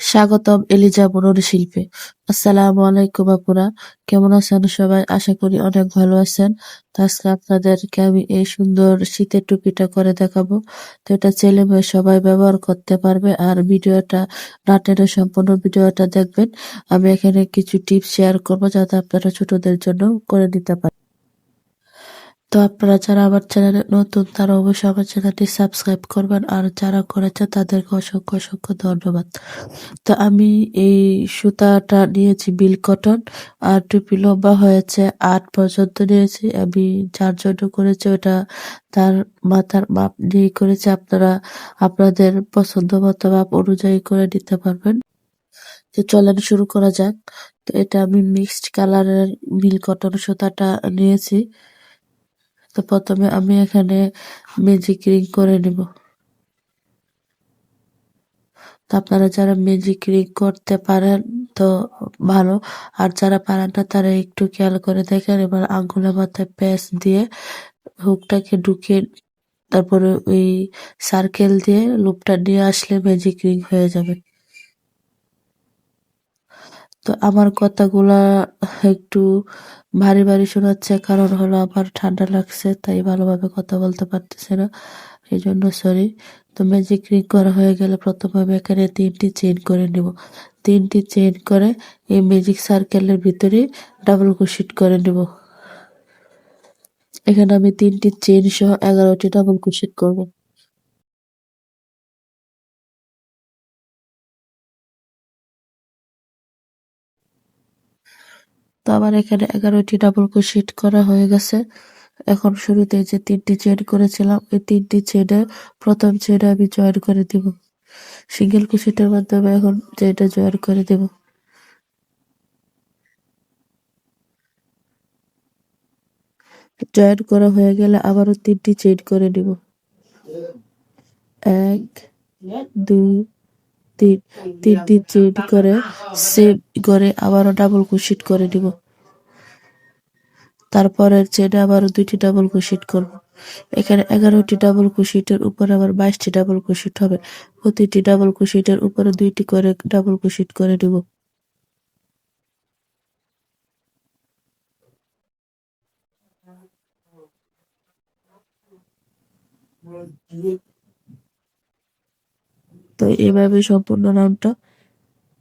স্বাগতম এলিজা বুনন শিল্পে। আসসালামু আলাইকুম আপুরা, কেমন আছেন সবাই? আশা করি অনেক ভালো আছেন। তো আজকে আপনাদেরকে আমি এই সুন্দর শীতের টুপিটা করে দেখাবো। তো এটা ছেলে মেয়ে সবাই ব্যবহার করতে পারবে। আর ভিডিওটা না টেনে সম্পূর্ণ ভিডিওটা দেখবেন। আমি এখানে কিছু টিপস শেয়ার করবো যাতে আপনারা ছোটদের জন্য করে নিতে পারেন। তো আপনারা যারা আমার চ্যানেলে নতুন তারা অবশ্যই আমার চ্যানেলটি সাবস্ক্রাইব করবেন, আর যারা করেছেন তাদেরকে অসংখ্য অসংখ্য ধন্যবাদ। তো আমি এই সুতাটা নিয়েছি বিল কটন, আর টুপি লম্বা হয়েছে 8 পর্যন্ত নিয়েছি। আমি যার জন্য করেছি ওটা তার মাথার মাপ নিয়ে করেছি। আপনারা আপনাদের পছন্দ মতো মাপ অনুযায়ী করে নিতে পারবেন। তো চলেন শুরু করা যাক। তো এটা আমি মিক্সড কালারের বিল কটন সুতাটা নিয়েছি। তো প্রথমে আমি এখানে ম্যাজিক রিং করে নিব। তো আপনারা যারা ম্যাজিক রিং করতে পারেন তো ভালো, আর যারা পারেন না তারা একটু খেয়াল করে দেখেন। এবার আঙ্গুলের মাথায় প্যাচ দিয়ে হুকটাকে ঢুকিয়ে তারপরে ওই সার্কেল দিয়ে লুপটা নিয়ে আসলে ম্যাজিক রিং হয়ে যাবে। তো আমার কথাগুলা একটু ভারী ভারী শোনাচ্ছে, কারণ হলো আমার ঠান্ডা লাগছে, তাই ভালোভাবে কথা বলতে পারতেছে না, এই জন্য সরি। তো ম্যাজিক রিং করা হয়ে গেলে প্রথমে আমি এখানে 3টি চেইন করে নিব। 3টি চেইন করে এই ম্যাজিক সার্কেলের ভিতরে ডাবল ক্রোশেট করে নিব। এখানে আমি 3টি চেইন সহ 11টি ডাবল ক্রোশেট করব। তো আমার এখানে 11টি ডাবল ক্রোশেট করা হয়ে গেছে। এখন শুরুতে যে 3টি চেইন করেছিলাম এই 3টি চেইনে প্রথম চেইনে আমি জয়েন করে দিব। সিঙ্গেল ক্রোশেটের মাধ্যমে এখন চেইনটা জয়েন করে দেব। জয়েন করা হয়ে গেলে আবারও 3টি চেইন করে নিব। 1 2 3, 3টি চেইন করে সেম করে আবারও ডাবল ক্রোশেট করে নিব। তারপরের চেইনে আবারও 2টি ডাবল ক্রোশেট করব। এখানে 11টি ডাবল ক্রোশেটের উপরে আবার 22টি ডাবল ক্রোশেট হবে। প্রতিটি ডাবল ক্রোশেটের উপরে 2টি করে ডাবল ক্রোশেট করে নিব। তো এভাবে সম্পূর্ণ রাউন্ডটা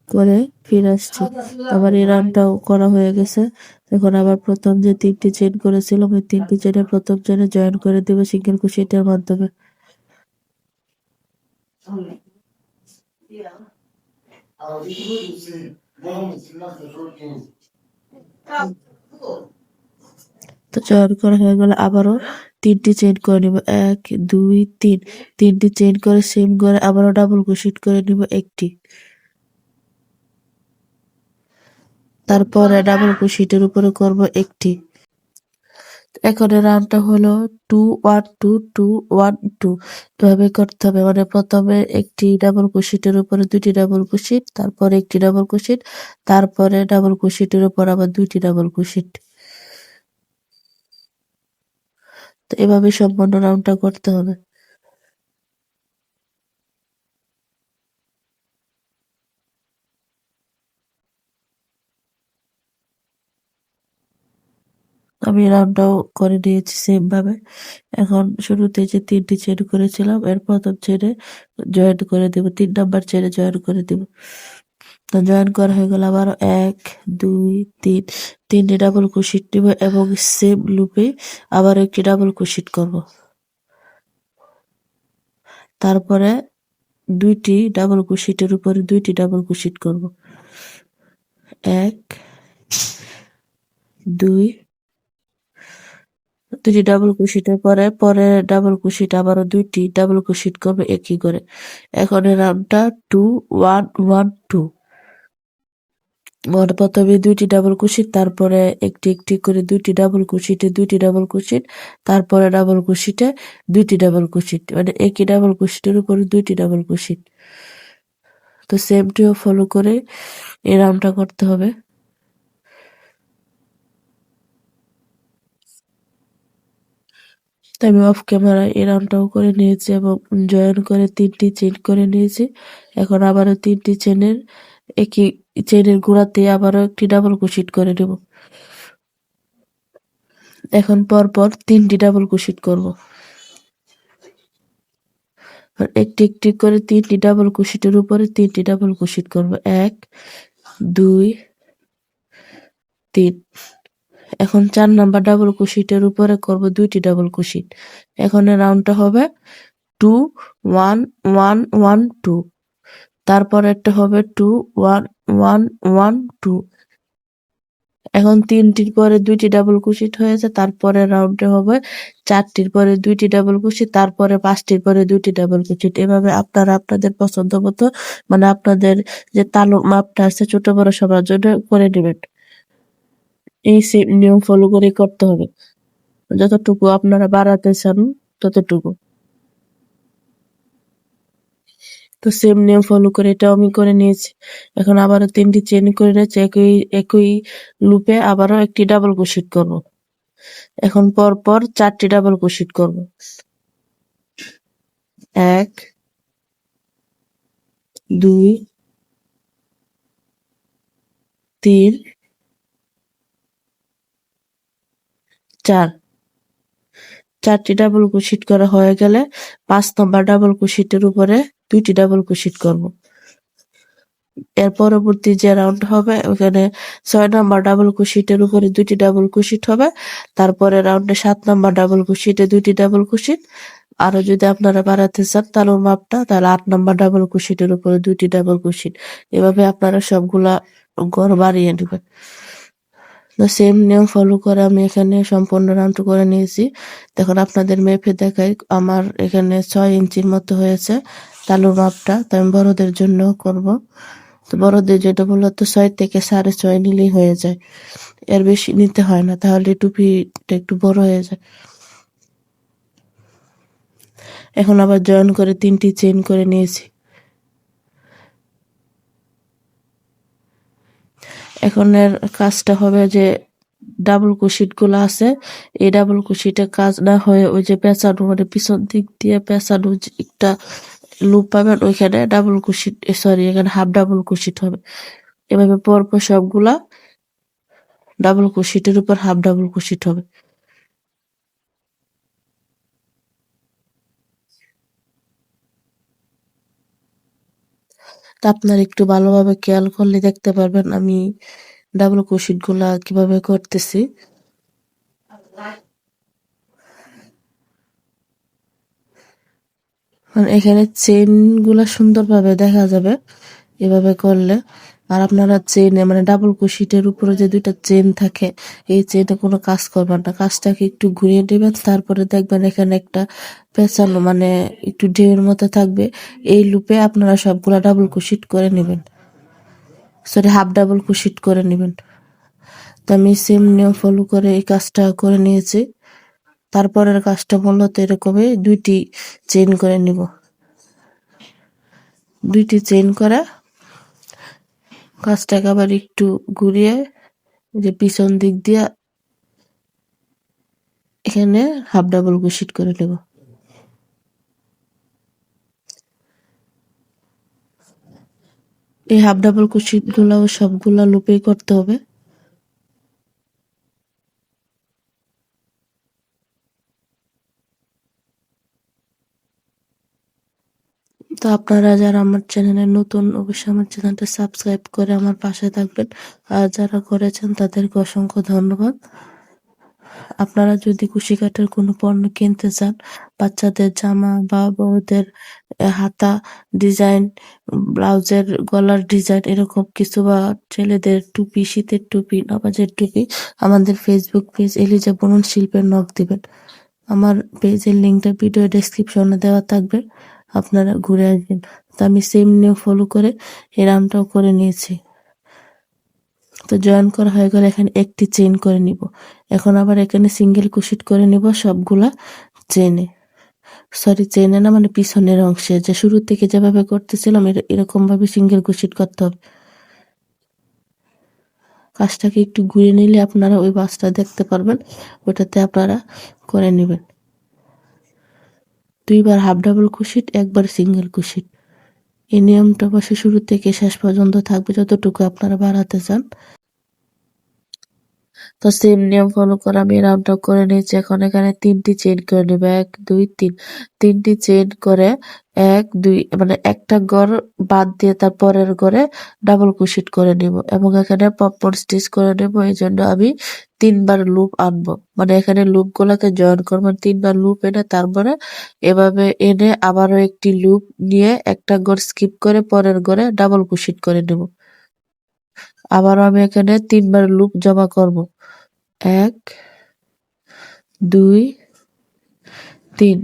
করে ফিরে আসছি। আবার এই রাউন্ডটাও করা হয়ে গেছে। এখন আবার প্রথম যে 3টি চেইন করেছিলাম ওই 3টি চেইনে প্রথম চেইনে জয়েন করে দেব সিঙ্গেল ক্রোশেটের মাধ্যমে। তো জয়েন করা হয়ে গেলে আবারও 3টি চেইন করে নিব। 1 2 3, 3টি চেইন করে সেম করে আবারও ডাবল ক্রোশেট করে নিব একটি। তারপরে ডাবল ক্রোশেটের উপরে করব একটি। এখন এর রাউন্ডটা হলো 2 1 2 2 1 2, এভাবে করতে হবে। মানে প্রথমে একটি ডাবল ক্রোশেটের উপরে 2টি ডাবল ক্রোশেট, তারপরে একটি ডাবল ক্রোশেট, তারপরে ডাবল ক্রোশেটের উপর আবার 2টি ডাবল ক্রোশেট। তো এভাবে সম্পূর্ণ রাউন্ডটা করতে হবে। আমি রাউন্ডটাও করে নিয়েছি সেম ভাবে। এখন শুরুতে যে 3টি চেইন করেছিলাম এর প্রথম চেইনে জয়েন করে দেব, 3 নাম্বার চেইনে জয়েন করে দেব। তো জয়েন করা হয়ে গেল আবার 1 2 3, 3টি ডাবল ক্রোশেট নিব এবং সেম লুপে আবার একটি ডাবল ক্রোশেট করব। তারপরে 2টি ডাবল ক্রোশেটের উপরে 2টি ডাবল ক্রোশেট করব। 1 2, 2টি ডাবল ক্রোশেটের পরে পরে ডাবল ক্রোশেট আবারও 2টি ডাবল ক্রোশেট করবে একই করে। এখন এর নামটা 2 1 1 2। প্রথমে 2টি ডাবল ক্রোশেট, তারপরে একটি একটি করে 2টি ডাবল ক্রোশেটে 2টি ডাবল ক্রোশেট, তারপরে ডাবল ক্রোশেটে 2টি ডাবল ক্রোশেট, মানে একই ডাবল ক্রোশেটের উপরে 2টি ডাবল ক্রোশেট। তো সেমটিও ফলো করে এই রাউন্ডটা করতে হবে। তো আমি অফ ক্যামেরায় এই রাউন্ডটাও করে নিয়েছি এবং জয়েন করে 3টি চেইন করে নিয়েছি। এখন আবারও 3টি চেনের একই চেনের গোড়াতে আবারও একটি ডাবল ক্রোশেট করে নেব। এখন পরপর 3টি ডাবল ক্রোশেট করব। আর একটি একটি করে 3টি ডাবল ক্রোশেটের উপরে 3টি ডাবল ক্রোশেট করব। 1 2 3। এখন 4 নাম্বার ডাবল ক্রোশেটের উপরে করব 2টি ডাবল ক্রোশেট। এখন এই রাউন্ডটা হবে 2 1 1 1 2। তারপর একটা হবে 2 1 1 1 2। এখন 3টির পরে 2টি ডাবল ক্রোশেট হয়েছে। তারপরে রাউন্ডে হবে 4টির পরে 2টি ডাবল ক্রোশেট, তারপরে 5টির পরে 2টি ডাবল ক্রোশেট। এভাবে আপনারা আপনাদের পছন্দ মতো মানে আপনাদের যে তালুর মাপটা আছে ছোট বড় সবার জন্য করে নেবেন। এই সেম নিয়ম ফলো করে করতে হবে। যতটুকু আপনারা বাড়াতে চান ততটুকু। তো সেম নিয়ম ফলো করে এটাও আমি করে নিয়েছি। এখন আবারও 3টি চেইন করে নিয়েছি। একই লুপে আবারও একটি ডাবল ক্রোশেট করব। এখন পরপর 4টি ডাবল ক্রোশেট করব। 1 2 3 4। 4টি ডাবল ক্রোশেট করা হয়ে গেলে 5 নম্বর ডাবল ক্রোশেটের উপরে 2টি ডাবল ক্রোশেট করব। এর পরবর্তী যে রাউন্ড হবে ওখানে 6 নাম্বার ডাবল ক্রোশেটের উপরে 2টি ডাবল ক্রোশেট হবে। তারপরে রাউন্ডে 7 নাম্বার ডাবল ক্রোশেটে 2টি ডাবল ক্রোশেট। আরো যদি আপনারা বাড়াতে চান তালুর মাপটা তাহলে 8 নাম্বার ডাবল ক্রোশেটের উপরে 2টি ডাবল ক্রোশেট। এভাবে আপনারা সবগুলা গড় বাড়িয়ে নেবেন। তো সেম নিয়ম ফলো করে আমি এখানে সম্পূর্ণ রাউন্ড করে নিয়েছি। দেখুন আপনাদের মেপে দেখাই আমার এখানে 6 ইঞ্চির মতো হয়েছে তালুর মাপটা। তো আমি বড়দের জন্য করব। তো বড়দের যেটা মূলত 6 থেকে 6.5 নিলেই হয়ে যায়, এর বেশি নিতে হয় না, তাহলে টুপিটা একটু বড় হয়ে যায়। এখন আবার জয়েন করে 3টি চেইন করে নিয়েছি। এখন এর কাজটা হবে যে ডাবল ক্রোশেট গুলো আছে এই ডাবল ক্রোশেটের কাজ না হয়ে ওই যে পেঁচানো মানে পিছন দিক দিয়ে পেঁচানো একটা লুপ পাবেন ওইখানে ডাবল ক্রোশেট এখানে হাফ ডাবল ক্রোশেট হবে। এভাবে পরপর সবগুলা ডাবল ক্রোশেটের উপর হাফ ডাবল ক্রোশেট হবে। তা আপনারা একটু ভালোভাবে খেয়াল করলে দেখতে পারবেন আমি ডাবল ক্রোশেট গুলা কিভাবে করতেছি। এখানে চেইন গুলা সুন্দরভাবে দেখা যাবে এভাবে করলে। আর আপনারা চেইনে মানে ডাবল ক্রোশেটের উপরে যে 2টা চেইন থাকে এই চেইনে কোনো কাজ করবেন না, কাজটাকে একটু ঘুরিয়ে নেবেন। তারপরে দেখবেন এখানে একটা পেঁচানো মানে একটু ঢেউয়ের মতো থাকবে, এই লুপে আপনারা সবগুলা ডাবল ক্রোশেট করে নেবেন, হাফ ডাবল ক্রোশেট করে নেবেন। তো আমি সেম নিয়ম ফলো করে এই কাজটা করে নিয়েছি। তারপরের কাজটা মূলত এরকমই 2টি চেইন করে নিব। 2টি চেইন করা কাজটাকে আবার একটু ঘুরিয়ে যে পিছন দিক দিয়ে এখানে হাফ ডাবল ক্রোশেট করে নেব। এই হাফ ডাবল ক্রোশেট গুলাও সবগুলা লুপেই করতে হবে। তো আপনারা যারা আমার চ্যানেলে নতুন অবশ্যই আমার চ্যানেলটা সাবস্ক্রাইব করে আমার পাশে থাকবেন, আর যারা করেছেন তাদেরকে অসংখ্য ধন্যবাদ। আপনারা যদি কুশি কাটার কোনো পণ্য কিনতে চান, বাচ্চাদের জামা বা বড়দের হাতা ডিজাইন, ব্লাউজের গলার ডিজাইন এরকম কিছু, বা ছেলেদের টুপি, শীতের টুপি, নামাজের টুপি, আমাদের ফেসবুক পেজ এলিজা বুনন শিল্পের নক দিবেন। আমার পেজের লিঙ্কটা ভিডিও ডেসক্রিপশনে দেওয়া থাকবে, আপনারা ঘুরে আসবেন। তো আমি সেম নিয়ম ফলো করে এই রাউন্ডটাও করে নিয়েছি। তো জয়েন করা হয়ে গেলে এখানে একটি চেইন করে নিব। এখন আবার এখানে সিঙ্গেল ক্রোশেট করে নিব সবগুলা চেইনে না মানে পিছনের অংশে, যে শুরু থেকে যেভাবে করতেছিলাম এরকম ভাবে সিঙ্গেল ক্রোশেট করতে হবে। কাজটাকে একটু ঘুরে নিলে আপনারা ওই বাসটা দেখতে পারবেন, ওটাতে আপনারা করে নেবেন। 2বার হাফ ডাবল কুশিট, 1বার সিঙ্গেল কুশিট। এই নিয়মটা অবশ্য শুরু থেকে শেষ পর্যন্ত থাকবে, যতটুকু আপনারা বাড়াতে চান। তো সেম নিয়ম ফলো করে আমি রাউন্ডটা করে নিয়েছি। এখন এখানে 3টি চেইন করে নেব, 1 2 3। 3টি চেইন করে 1 2 মানে একটা ঘর বাদ দিয়ে তার পরের ঘরে ডাবল ক্রোশেট করে নিব এবং এখানে পপকর্ন স্টিচ করে নেব। এই জন্য আমি 3বার লুপ আনবো, মানে এখানে লুপ গুলাকে জয়েন করবো, 3বার লুপ এনে তারপরে এভাবে এনে আবারও একটি লুপ নিয়ে একটা ঘর স্কিপ করে পরের ঘরে ডাবল ক্রোশেট করে নেব। আবারও আমি এখানে 3বার লুপ জমা করব, 1 2 3।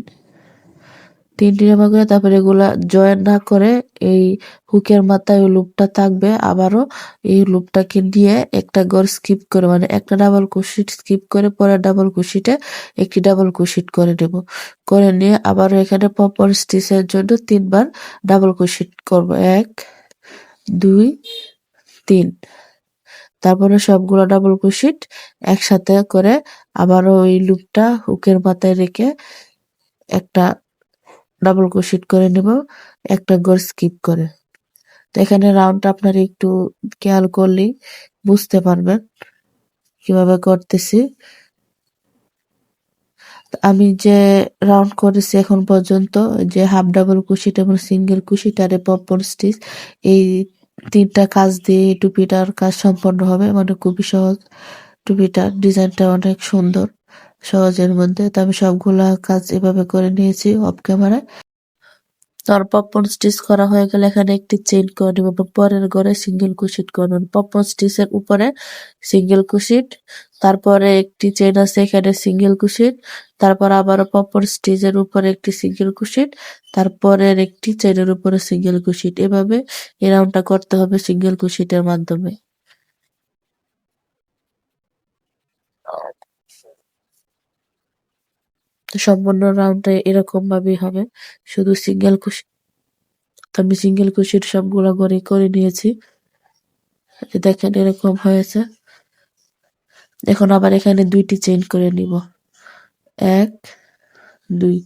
3টি জমা করে তারপরে এগুলা জয়েন না করে এই হুকের মাথায় ওই লুপটা থাকবে, আবারও এই লুপটাকে নিয়ে একটা ঘর স্কিপ করে, মানে একটা ডাবল ক্রোশেট স্কিপ করে পরে ডাবল ক্রোশেটে একটি ডাবল ক্রোশেট করে নেব। করে নিয়ে আবারও এখানে পপকর্ন স্টিচের জন্য 3বার ডাবল ক্রোশেট করব, 1 2 3। তারপরে সবগুলো ডাবল ক্রোশেট একসাথে করে আবারও ওই লুপটা হুকের মাথায় রেখে একটা ডাবল ক্রোশেট করে নেব, একটা ঘর স্কিপ করে। তো এখানে রাউন্ডটা আপনারা একটু খেয়াল করলেই বুঝতে পারবেন কিভাবে করতেছি। আমি যে রাউন্ড করেছি এখন পর্যন্ত, যে হাফ ডাবল ক্রোশেট এবং সিঙ্গেল ক্রোশেট আর পপকর্ন স্টিচ, এই 3টা কাজ দিয়ে টুপিটার কাজ সম্পন্ন হবে। মানে খুবই সহজ, টুপিটার ডিজাইনটা অনেক সুন্দর, সহজের মধ্যে। তো আমি সবগুলা কাজ এভাবে করে নিয়েছি অফ ক্যামেরায়। তার পপকর্ন স্টিচ করা হয়ে গেলে এখানে একটি চেইন করে নেব এবং পরের ঘরে সিঙ্গেল ক্রোশেট করবেন। পপকর্ন স্টিচের উপরে সিঙ্গেল ক্রোশেট, তারপরে একটি চেইন আছে এখানে সিঙ্গেল ক্রোশেট, তারপর আবারও পপকর্ন স্টিচের উপরে একটি সিঙ্গেল ক্রোশেট, তারপরের একটি চেইনের উপরে সিঙ্গেল ক্রোশেট। এভাবে এই রাউন্ডটা করতে হবে সিঙ্গেল ক্রোশেটের মাধ্যমে। তো সম্পূর্ণ রাউন্ডটা এরকম ভাবেই হবে, শুধু সিঙ্গেল ক্রোশেট। আমি সিঙ্গেল ক্রোশেট সবগুলো করে নিয়েছি, দেখেন এরকম হয়েছে। এখন আবার এখানে 2টি চেইন করে নিব, 1 2।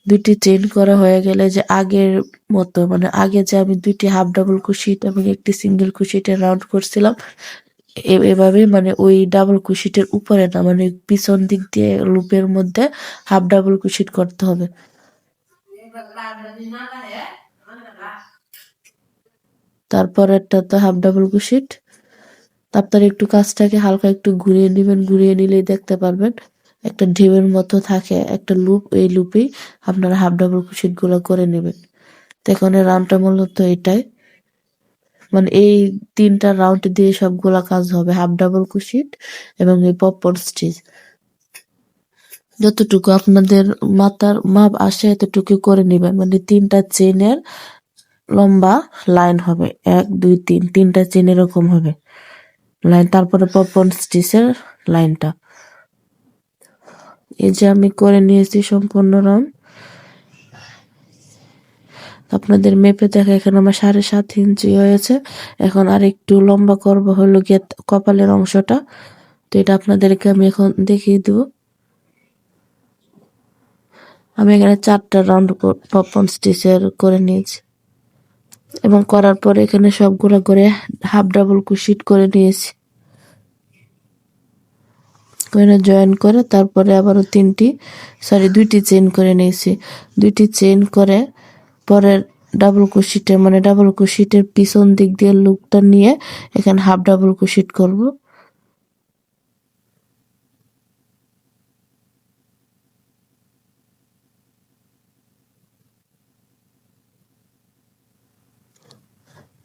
2টি চেইন করা হয়ে গেলে যে আগের মতো, মানে আগে যে আমি 2টি হাফ ডাবল ক্রোশেট এবং একটি সিঙ্গেল ক্রোশেটের রাউন্ড করছিলাম, এভাবে মানে ওই ডাবল ক্রোশেটের উপরে না, মানে পিছন দিক দিয়ে লুপের মধ্যে হাফ ডাবল ক্রোশেট করতে হবে। তারপরেরটা তো হাফ ডাবল ক্রোশেট। আপনারা একটু কাজটাকে হালকা একটু ঘুরিয়ে নেবেন, ঘুরিয়ে নিলেই দেখতে পারবেন একটা ঢেউয়ের মতো থাকে একটা লুপ, এই লুপেই আপনারা হাফ ডাবল ক্রোশেট গুলো করে নেবেন। তো এখন রাউন্ডটা মূলত এটাই, মানে এই 3টা রাউন্ড দিয়ে সবগুলা কাজ হবে, হাফ ডাবল ক্রোশেট এবং এই পপকর্ন স্টিচ। যতটুকু আপনাদের মাথার মাপ আসে এতটুকু করে নেবেন, মানে 3টা চেনের লম্বা লাইন হবে, 1 2 3, 3টা চেন এরকম হবে লাইন, তারপরে পপকর্ন স্টিচের লাইনটা। এই যে আমি করে নিয়েছি সম্পূর্ণ রাউন্ড। আপনাদের মেপে দেখা এখানে আমার 7.5 ইঞ্চি হয়েছে। এখন আর একটু লম্বা করব হলো গিয়ে কপালের অংশটা। তো এটা আপনাদেরকে আমি এখন দেখিয়ে দেব। আমি এখানে 4টা রাউন্ড পপকর্ন স্টিচের করে নিয়েছি এবং করার পরে এখানে সবগুলো করে হাফ ডাবল ক্রোশেট করে নিয়েছি, করে জয়েন করে তারপরে আবারও 2টি চেইন করে নিয়েছি। 2টি চেইন করে পরের ডাবল ক্রোশেটে, মানে ডাবল ক্রোশেটের পিছন দিক দিয়ে লুপটা নিয়ে এখানে হাফ ডাবল ক্রোশেট করব।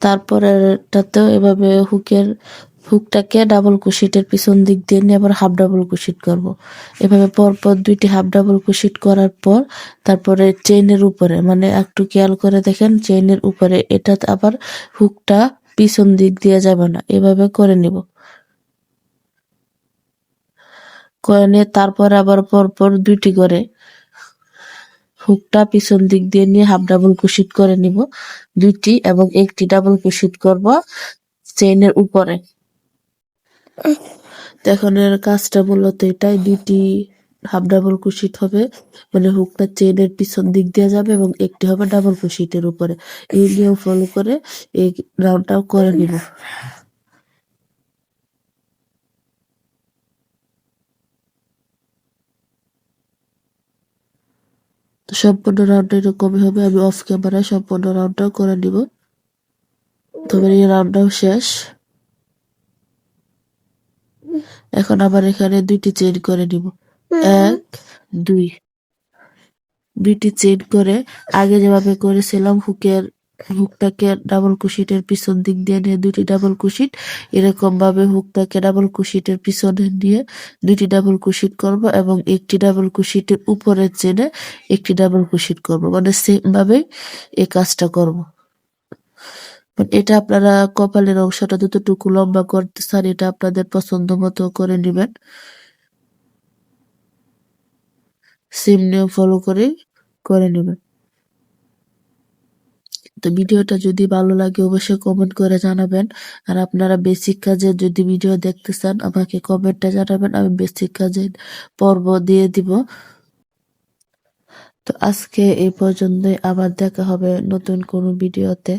তারপরেরটাতেও এভাবে হুকটাকে ডাবল ক্রোশেটের পিছন দিক দিয়ে নিয়ে আবার হাফ ডাবল ক্রোশেট করব। এভাবে পরপর 2টি হাফ ডাবল ক্রোশেট করার পর তারপরে চেইনের উপরে, মানে একটু খেয়াল করে দেখেন চেইনের উপরে, এটা আবার হুকটা পিছন দিক দিয়ে যাবে না, এভাবে করে নিব। করে নিয়ে তারপরে আবার পরপর 2টি করে হুকটা পিছন দিক দিয়ে নিয়ে হাফ ডাবল ক্রোশেট করে নিব 2টি এবং একটি ডাবল ক্রোশেট করব চেইনের উপরে। এখন এর কাজটা মূলত এটাই, 2টি হাফ ডাবল কুশিট হবে, মানে হুকটা চেনের পিছন দিক দিয়ে যাবে এবং একটি হবে ডাবল কুশিটের উপরে। এই নিয়ম ফলো করে এই রাউন্ডটাও করে নিব। তো সম্পূর্ণ রাউন্ডটা এরকমই হবে, আমি অফ ক্যামেরায় সম্পূর্ণ রাউন্ডটাও করে নিব। তবে এই রাউন্ডটাও শেষ। এখন আবার এখানে 2টি চেইন করে নিব, 1 2, 2টি চেইন করে আগে যেভাবে করেছিলাম হুকটাকে ডাবল কুশিটের পিছন দিক দিয়ে নিয়ে 2টি ডাবল কুশিট, এরকম ভাবে হুকটাকে ডাবল কুশিটের পিছনে নিয়ে 2টি ডাবল কুশিট করব এবং একটি ডাবল কুশিটের উপরে চেনে একটি ডাবল কুশিট করব, মানে সেম ভাবে এই কাজটা করব। এটা আপনারা কপালের অংশটা যতটুকু লম্বা করতে চান এটা আপনাদের পছন্দ মতো করে নেবেন। সেম নিয়ম ফলো করে নেবেন। তো ভিডিওটা যদি ভালো লাগে অবশ্যই কমেন্ট করে জানাবেন। আর আপনারা বেসিক কাজের যদি ভিডিও দেখতে চান আমাকে কমেন্টে জানাবেন, আমি বেসিক কাজের পর্ব দিয়ে দিব। তো আজকে এই পর্যন্তই, আবার দেখা হবে নতুন কোনো ভিডিওতে।